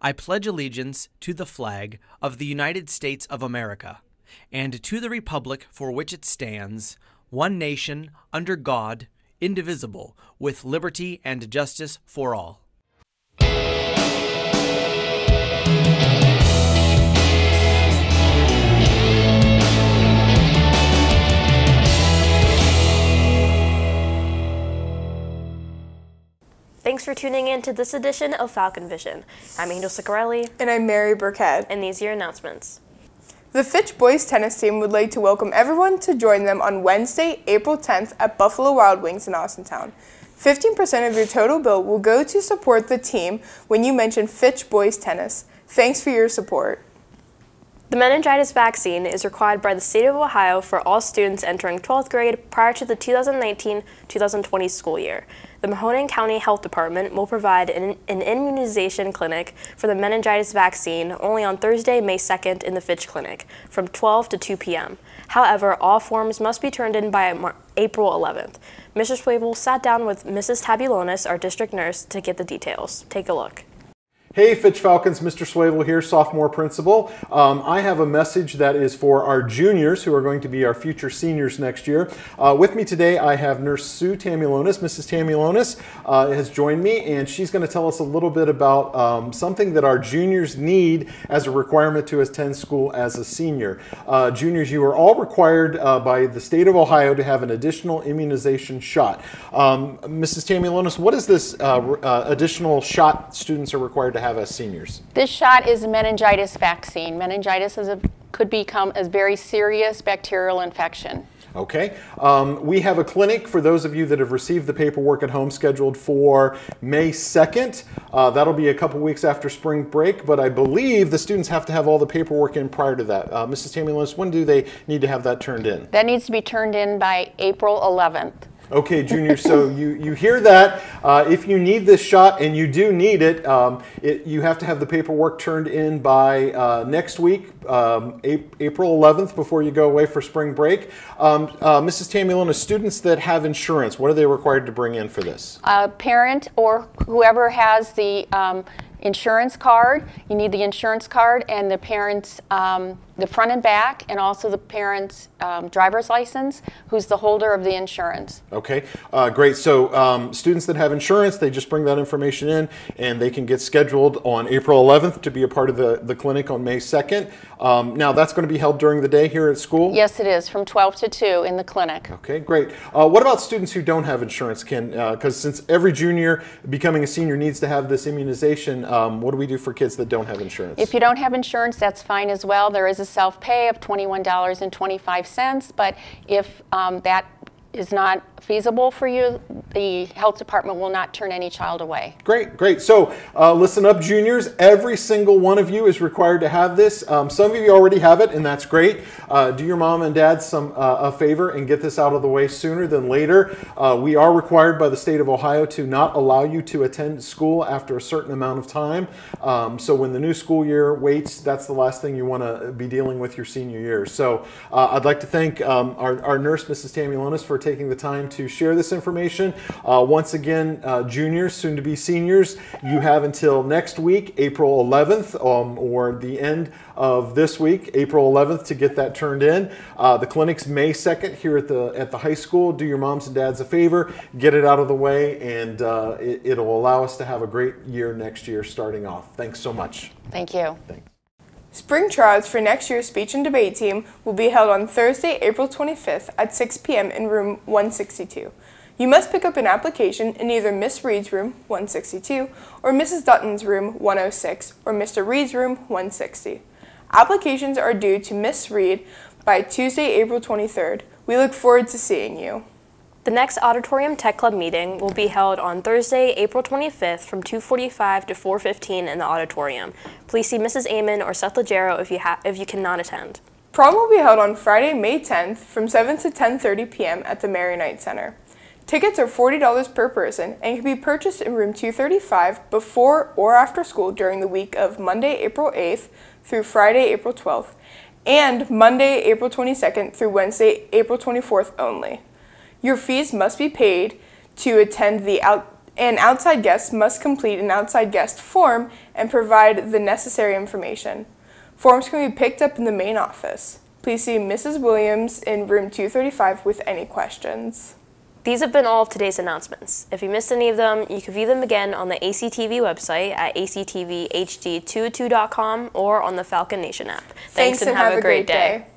I pledge allegiance to the flag of the United States of America, and to the republic for which it stands, one nation, under God, indivisible, with liberty and justice for all. Thanks for tuning in to this edition of Falcon Vision. I'm Angel Sicarelli. And I'm Mary Burkhead. And these are your announcements. The Fitch boys tennis team would like to welcome everyone to join them on Wednesday, April 10th at Buffalo Wild Wings in Austintown. 15% of your total bill will go to support the team when you mention Fitch boys tennis. Thanks for your support. The meningitis vaccine is required by the state of Ohio for all students entering 12th grade prior to the 2019-2020 school year. The Mahoning County Health Department will provide an immunization clinic for the meningitis vaccine only on Thursday, May 2nd in the Fitch Clinic from 12 to 2 p.m. However, all forms must be turned in by April 11th. Mr. Swavel sat down with Mrs. Tabulonis, our district nurse, to get the details. Take a look. Hey Fitch Falcons, Mr. Swavel here, sophomore principal. I have a message that is for our juniors who are going to be our future seniors next year. With me today I have Nurse Sue Tamulonis. Mrs. Tamulonis has joined me, and she's going to tell us a little bit about something that our juniors need as a requirement to attend school as a senior. Juniors, you are all required by the state of Ohio to have an additional immunization shot. Mrs. Tamulonis, what is this additional shot students are required to have as seniors? This shot is a meningitis vaccine. Meningitis could become a very serious bacterial infection. Okay. We have a clinic for those of you that have received the paperwork at home scheduled for May 2nd. That'll be a couple weeks after spring break, but I believe the students have to have all the paperwork in prior to that. Mrs. Tamulonis, when do they need to have that turned in? That needs to be turned in by April 11th. Okay, juniors, so you hear that. If you need this shot, and you do need it, you have to have the paperwork turned in by next week, April 11th, before you go away for spring break. Mrs. Tamulonis, students that have insurance, what are they required to bring in for this? A parent or whoever has the insurance card. You need the insurance card and the parent's, the front and back, and also the parent's driver's license, who's the holder of the insurance. Okay, great. So students that have insurance, they just bring that information in, and they can get scheduled on April 11th to be a part of the clinic on May 2nd. Now, that's going to be held during the day here at school? Yes, it is, from 12 to 2 in the clinic. Okay, great. What about students who don't have insurance? Because since every junior becoming a senior needs to have this immunization, what do we do for kids that don't have insurance? If you don't have insurance, that's fine as well. There is a self-pay of $21.25, but if that is not feasible for you, the health department will not turn any child away. Great, great. So listen up, juniors. Every single one of you is required to have this. Some of you already have it, and that's great. Do your mom and dad a favor and get this out of the way sooner than later. We are required by the state of Ohio to not allow you to attend school after a certain amount of time. So when the new school year waits, that's the last thing you want to be dealing with your senior year. So I'd like to thank our nurse, Mrs. Tamulonis, for taking the time to share this information. Once again, juniors, soon to be seniors, you have until next week, April 11th, or the end of this week, April 11th, to get that turned in. The clinic's May 2nd here at the high school. Do your moms and dads a favor, get it out of the way, and it'll allow us to have a great year next year starting off. Thanks so much. Thank you. Thanks. Spring trials for next year's speech and debate team will be held on Thursday, April 25th at 6 p.m. in room 162. You must pick up an application in either Miss Reed's room, 162, or Mrs. Dutton's room, 106, or Mr. Reed's room, 160. Applications are due to Miss Reed by Tuesday, April 23rd. We look forward to seeing you. The next Auditorium Tech Club meeting will be held on Thursday, April 25th from 2:45 to 4:15 in the auditorium. Please see Mrs. Amon or Seth Legero if you cannot attend. Prom will be held on Friday, May 10th from 7 to 10:30 p.m. at the Mary Knight Center. Tickets are $40 per person and can be purchased in room 235 before or after school during the week of Monday, April 8th through Friday, April 12th, and Monday, April 22nd through Wednesday, April 24th only. Your fees must be paid to attend the and outside guests must complete an outside guest form and provide the necessary information. Forms can be picked up in the main office. Please see Mrs. Williams in room 235 with any questions. These have been all of today's announcements. If you missed any of them, you can view them again on the ACTV website at actvhd202.com or on the Falcon Nation app. Thanks and have a great day.